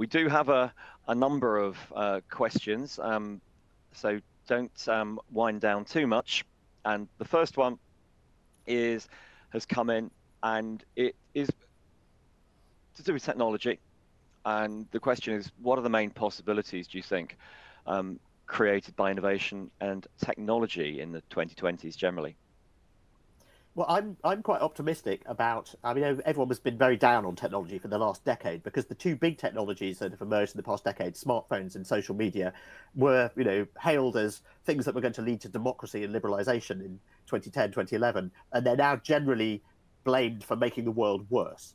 We do have a number of questions, so don't wind down too much. And the first one has come in, and it is to do with technology. And the question is, what are the main possibilities, do you think, created by innovation and technology in the 2020s generally? Well, I'm quite optimistic about. I mean, everyone has been very down on technology for the last decade because the two big technologies that have emerged in the past decade, smartphones and social media, were hailed as things that were going to lead to democracy and liberalization in 2010, 2011, and they're now generally blamed for making the world worse.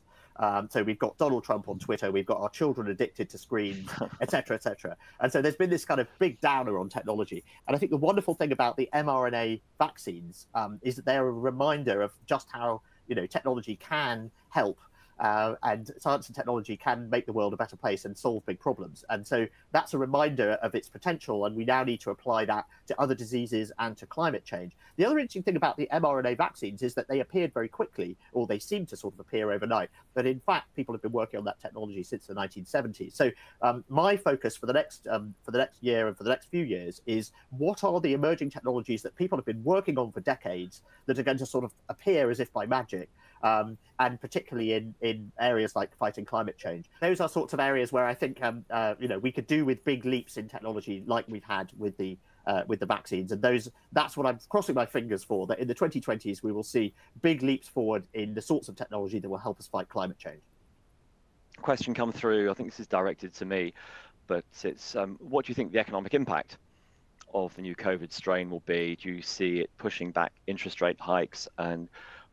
So we've got Donald Trump on Twitter, we've got our children addicted to screens, et cetera, et cetera. And so there's been this kind of big downer on technology. And I think the wonderful thing about the mRNA vaccines is that they're a reminder of just how technology can help. And science and technology can make the world a better place and solve big problems. And so that's a reminder of its potential, and we now need to apply that to other diseases and to climate change. The other interesting thing about the mRNA vaccines is that they appeared very quickly, or they seem to sort of appear overnight. But in fact, people have been working on that technology since the 1970s. So my focus for the next year and for the next few years is what are the emerging technologies that people have been working on for decades that are going to sort of appear as if by magic. And particularly in areas like fighting climate change. Those are sorts of areas where I think we could do with big leaps in technology like we've had with the vaccines. And that's what I'm crossing my fingers for, that in the 2020s we will see big leaps forward in the sorts of technology that will help us fight climate change. Question come through, I think this is directed to me, but it's what do you think the economic impact of the new COVID strain will be? Do you see it pushing back interest rate hikes and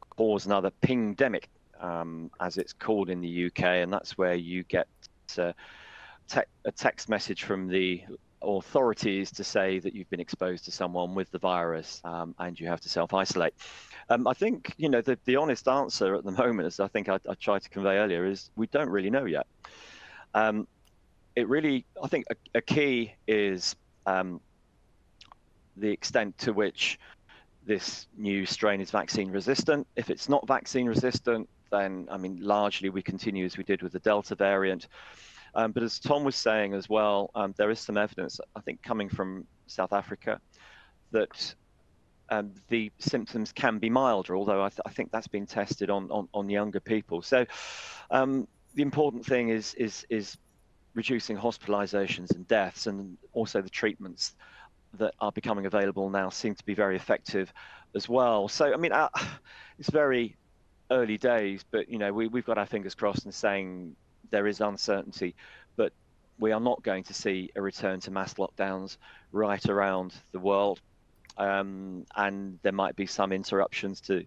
cause another pingdemic, as it's called in the UK, and that's where you get a text message from the authorities to say that you've been exposed to someone with the virus, and you have to self-isolate. I think the honest answer at the moment, as I think I tried to convey earlier, is we don't really know yet. I think a key is the extent to which this new strain is vaccine resistant. If it's not vaccine resistant, then largely we continue as we did with the Delta variant. But as Tom was saying as well, there is some evidence, I think, coming from South Africa that the symptoms can be milder, although I think that's been tested on younger people. So the important thing is reducing hospitalizations and deaths, and also the treatments that are becoming available now seem to be very effective as well. So it's very early days, but we've got our fingers crossed and saying there is uncertainty, but we are not going to see a return to mass lockdowns right around the world, and there might be some interruptions to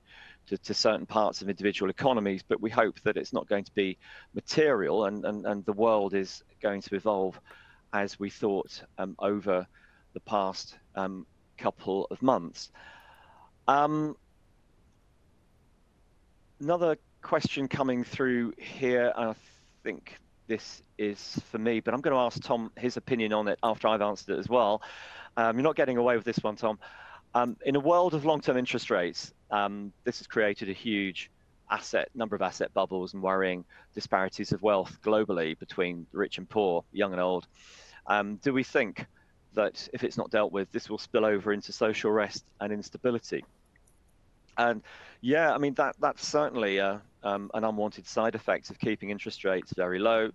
certain parts of individual economies, but we hope that it's not going to be material, and the world is going to evolve as we thought over the past couple of months. Another question coming through here, and I think this is for me, but I'm going to ask Tom his opinion on it after I've answered it as well. You're not getting away with this one, Tom. In a world of long-term interest rates, this has created a huge number of asset bubbles and worrying disparities of wealth globally between rich and poor, young and old. Do we think that if it's not dealt with, this will spill over into social unrest and instability? And yeah, that's certainly an unwanted side effect of keeping interest rates very low.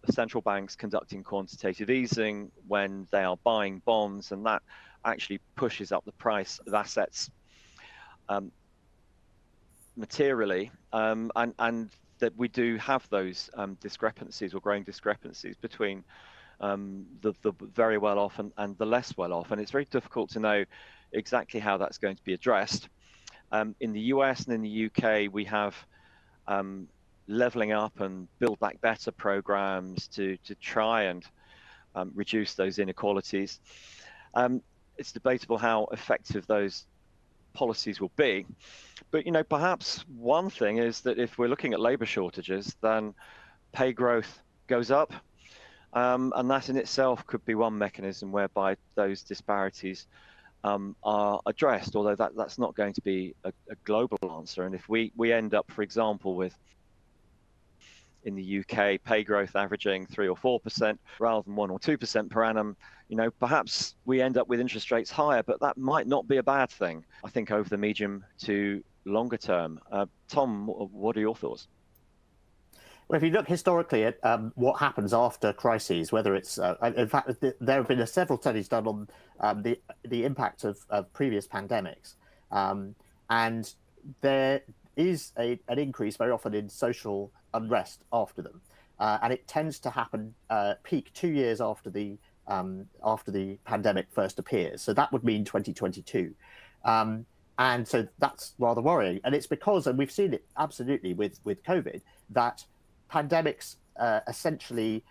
The central banks conducting quantitative easing when they are buying bonds, and that actually pushes up the price of assets materially, and that we do have those discrepancies or growing discrepancies between the very well off and the less well off, and it's very difficult to know exactly how that's going to be addressed. In the US and in the UK, we have leveling up and build back better programs to try and reduce those inequalities. It's debatable how effective those policies will be, but perhaps one thing is that if we're looking at labor shortages, then pay growth goes up. And that in itself could be one mechanism whereby those disparities are addressed, although that's not going to be a global answer. And if we end up, for example, with in the UK, pay growth averaging 3 or 4% rather than 1 or 2% per annum, perhaps we end up with interest rates higher, but that might not be a bad thing, I think, over the medium to longer term. Tom, what are your thoughts? Well, if you look historically at what happens after crises, whether it's, in fact, there have been several studies done on the impact of previous pandemics, and there is an increase very often in social unrest after them, and it tends to happen peak 2 years after the pandemic first appears. So that would mean 2022. And so that's rather worrying. And it's because, and we've seen it absolutely with COVID, that pandemics essentially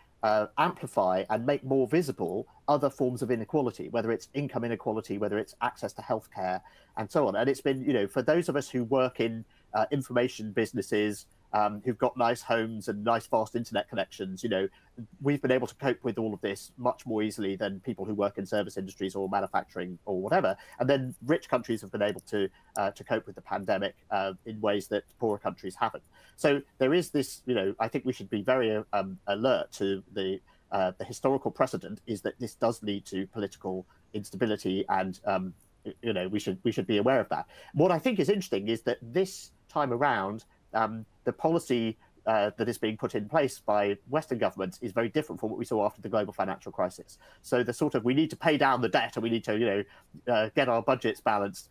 amplify and make more visible other forms of inequality, whether it's income inequality, whether it's access to healthcare, and so on. And it's been, for those of us who work in information businesses, who've got nice homes and nice fast internet connections, we've been able to cope with all of this much more easily than people who work in service industries or manufacturing or whatever. And then rich countries have been able to cope with the pandemic in ways that poorer countries haven't. So there is this, I think we should be very alert to the historical precedent is that this does lead to political instability, and we should be aware of that. What I think is interesting is that this time around, the policy that is being put in place by Western governments is very different from what we saw after the global financial crisis. So the sort of we need to pay down the debt and we need to get our budgets balanced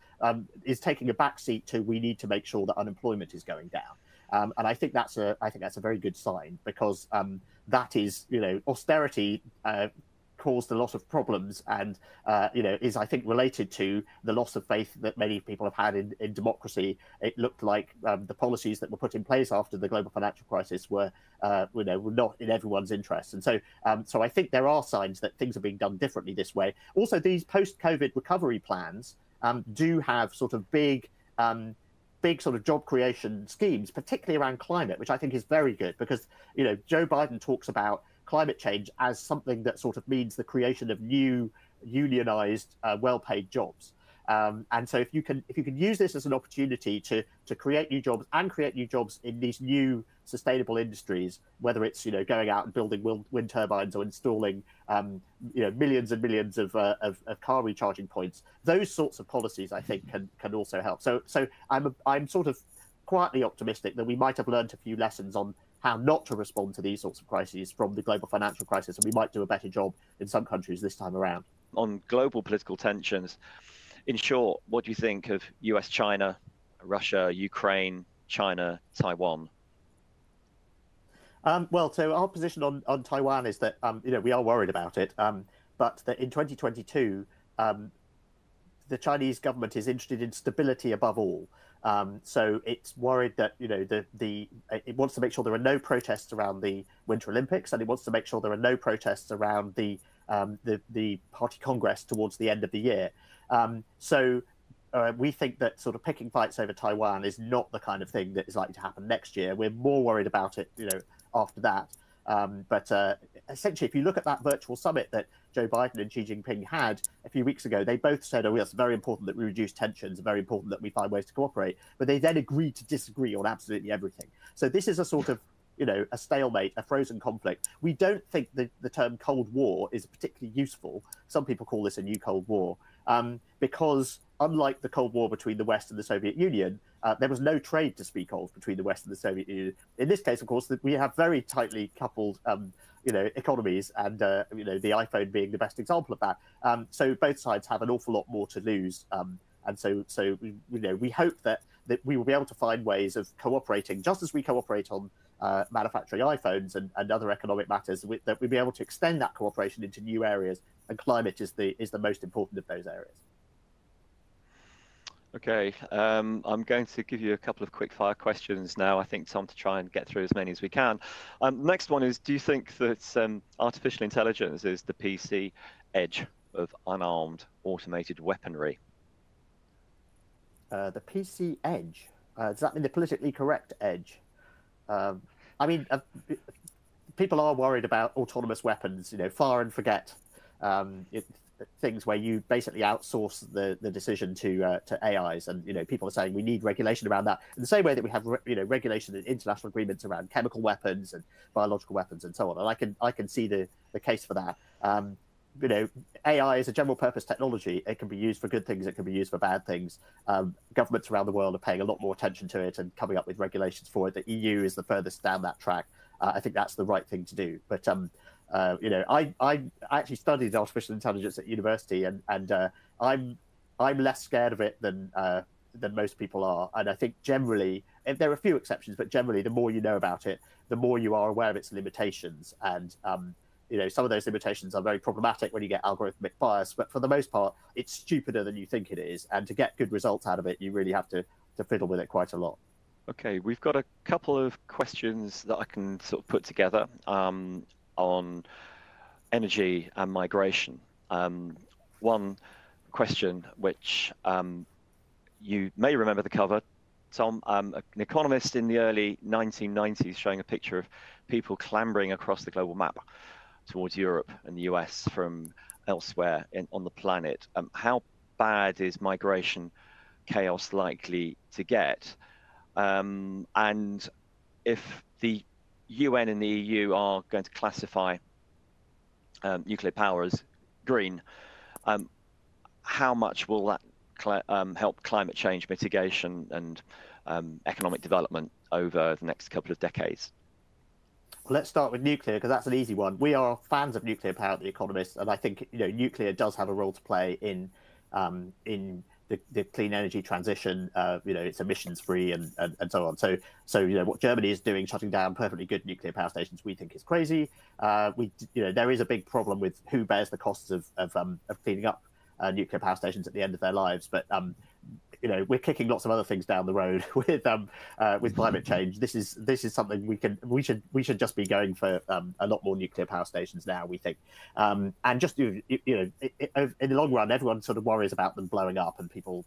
is taking a backseat to we need to make sure that unemployment is going down. And I think that's a very good sign, because that is austerity caused a lot of problems, and is, I think, related to the loss of faith that many people have had in democracy. It looked like the policies that were put in place after the global financial crisis were not in everyone's interest. And so I think there are signs that things are being done differently this way. Also, these post-COVID recovery plans do have sort of big sort of job creation schemes, particularly around climate, which I think is very good, because Joe Biden talks about climate change as something that sort of means the creation of new unionized, well-paid jobs. And so if you can use this as an opportunity to create new jobs and create new jobs in these new sustainable industries, whether it's going out and building wind turbines or installing millions and millions of car recharging points, those sorts of policies I think can also help. So I'm sort of quietly optimistic that we might have learned a few lessons on how not to respond to these sorts of crises from the global financial crisis, and we might do a better job in some countries this time around. On global political tensions, in short, what do you think of US, China, Russia, Ukraine, China, Taiwan? Well, so our position on Taiwan is that we are worried about it, but that in 2022, the Chinese government is interested in stability above all. So it's worried that it wants to make sure there are no protests around the Winter Olympics, and it wants to make sure there are no protests around the Party Congress towards the end of the year. So we think that sort of picking fights over Taiwan is not the kind of thing that is likely to happen next year. We're more worried about it, after that. But essentially, if you look at that virtual summit that Joe Biden and Xi Jinping had a few weeks ago, they both said, oh, it's very important that we reduce tensions, very important that we find ways to cooperate. But they then agreed to disagree on absolutely everything. So this is a sort of, a stalemate, a frozen conflict. We don't think the term Cold War is particularly useful. Some people call this a new Cold War, because unlike the Cold War between the West and the Soviet Union, there was no trade to speak of between the West and the Soviet Union. In this case, of course, we have very tightly coupled, economies, and the iPhone being the best example of that. So both sides have an awful lot more to lose, and so we hope that we will be able to find ways of cooperating, just as we cooperate on manufacturing iPhones and other economic matters, that we'll be able to extend that cooperation into new areas, and climate is the most important of those areas. Okay, I'm going to give you a couple of quick fire questions now, I think, Tom, to try and get through as many as we can. Next one is, do you think that artificial intelligence is the PC edge of unarmed automated weaponry? The PC edge? Does that mean the politically correct edge? I mean, people are worried about autonomous weapons, fire and forget. things where you basically outsource the decision to AIs, and people are saying we need regulation around that in the same way that we have regulation in international agreements around chemical weapons and biological weapons and so on. And I can see the case for that. AI is a general purpose technology. It can be used for good things, it can be used for bad things. Governments around the world are paying a lot more attention to it and coming up with regulations for it. The EU is the furthest down that track. I think that's the right thing to do. But I actually studied artificial intelligence at university, and I'm less scared of it than most people are. And I think generally, there are a few exceptions, but generally, the more you know about it, the more you are aware of its limitations. And some of those limitations are very problematic when you get algorithmic bias. But for the most part, it's stupider than you think it is. And to get good results out of it, you really have to fiddle with it quite a lot. Okay, we've got a couple of questions that I can sort of put together on energy and migration. One question which you may remember the cover, Tom, an Economist in the early 1990s showing a picture of people clambering across the global map towards Europe and the US from elsewhere on the planet. How bad is migration chaos likely to get? And if the UN and the EU are going to classify nuclear power as green, how much will that help climate change mitigation and economic development over the next couple of decades? Let's start with nuclear, because that's an easy one. We are fans of nuclear power at The Economist, and I think nuclear does have a role to play in the clean energy transition. It's emissions free and so on. So what Germany is doing, shutting down perfectly good nuclear power stations, we think is crazy. There is a big problem with who bears the costs of cleaning up nuclear power stations at the end of their lives, but we're kicking lots of other things down the road with climate change. This is something we should just be going for a lot more nuclear power stations now, we think. And just in the long run, everyone sort of worries about them blowing up and people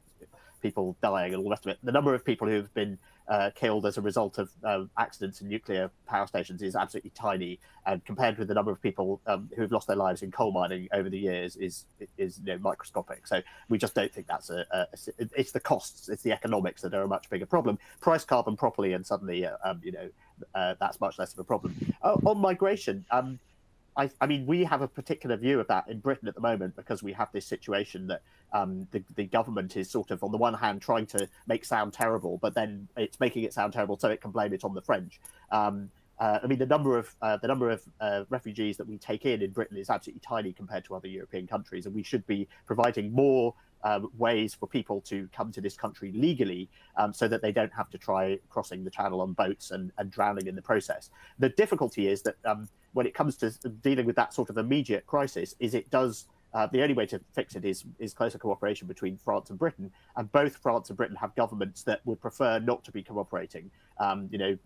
dying and all the rest of it. The number of people who have been killed as a result of accidents in nuclear power stations is absolutely tiny, and compared with the number of people who have lost their lives in coal mining over the years is microscopic. So we just don't think that's it's the costs, it's the economics that are a much bigger problem. Price carbon properly, and suddenly that's much less of a problem. On migration, I mean, we have a particular view of that in Britain at the moment, because we have this situation that the government is sort of, on the one hand, trying to make sound terrible, but then it's making it sound terrible so it can blame it on the French. I mean, the number of refugees that we take in Britain is absolutely tiny compared to other European countries, and we should be providing more ways for people to come to this country legally, so that they don't have to try crossing the channel on boats and drowning in the process. The difficulty is that when it comes to dealing with that sort of immediate crisis, the only way to fix it is closer cooperation between France and Britain, and both France and Britain have governments that would prefer not to be cooperating. The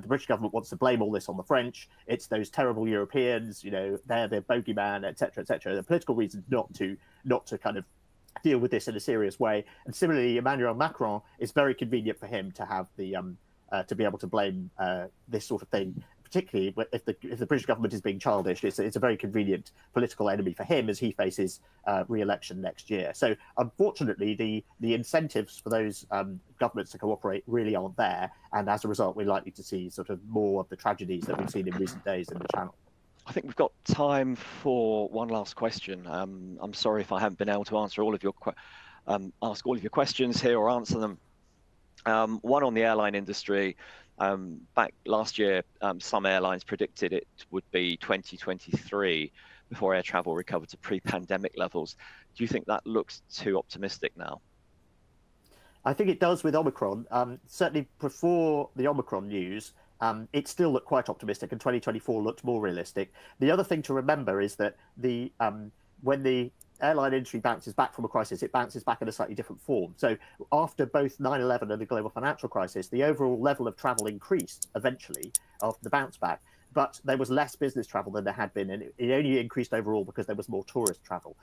British government wants to blame all this on the French. It's those terrible Europeans, they're the bogeyman, etc., etc. The political reasons not to kind of deal with this in a serious way. And similarly, Emmanuel Macron, it's very convenient for him to have to be able to blame this sort of thing, particularly if the British government is being childish. It's a very convenient political enemy for him as he faces re-election next year. So unfortunately, the incentives for those governments to cooperate really aren't there, and as a result, we're likely to see sort of more of the tragedies that we've seen in recent days in the Channel. I think we've got time for one last question. I'm sorry if I haven't been able to answer all of your ask all of your questions here or answer them. One on the airline industry. Back last year, some airlines predicted it would be 2023 before air travel recovered to pre-pandemic levels. Do you think that looks too optimistic now? I think it does with Omicron. Certainly before the Omicron news, it still looked quite optimistic, and 2024 looked more realistic. The other thing to remember is that when the airline industry bounces back from a crisis, it bounces back in a slightly different form. So after both 9/11 and the global financial crisis, the overall level of travel increased eventually after the bounce back, but there was less business travel than there had been, and it only increased overall because there was more tourist travel.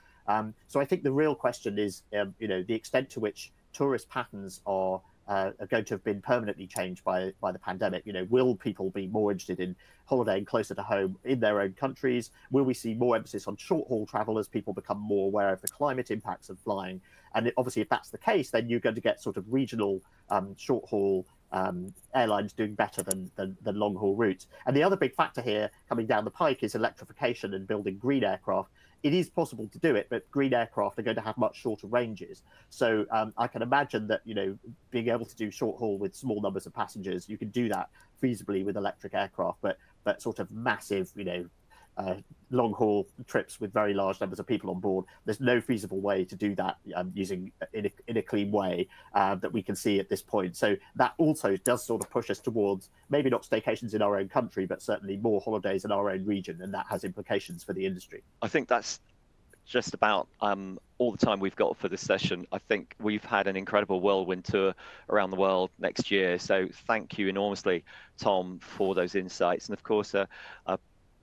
So I think the real question is, the extent to which tourist patterns are are going to have been permanently changed by the pandemic. Will people be more interested in holidaying closer to home in their own countries? Will we see more emphasis on short-haul travel as people become more aware of the climate impacts of flying? And obviously, if that's the case, then you're going to get sort of regional short-haul airlines doing better than long-haul routes. And the other big factor here coming down the pike is electrification and building green aircraft. It is possible to do it, but green aircraft are going to have much shorter ranges. So I can imagine that, being able to do short haul with small numbers of passengers, you can do that feasibly with electric aircraft, but sort of massive, long haul trips with very large numbers of people on board, there's no feasible way to do that using in a clean way that we can see at this point. So that also does sort of push us towards maybe not staycations in our own country, but certainly more holidays in our own region, and that has implications for the industry. I think that's just about all the time we've got for this session. I think we've had an incredible whirlwind tour around the world next year. So thank you enormously, Tom, for those insights. And of course, a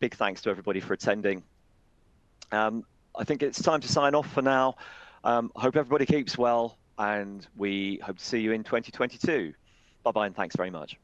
big thanks to everybody for attending. I think it's time to sign off for now. I hope everybody keeps well, and we hope to see you in 2022. Bye-bye, and thanks very much.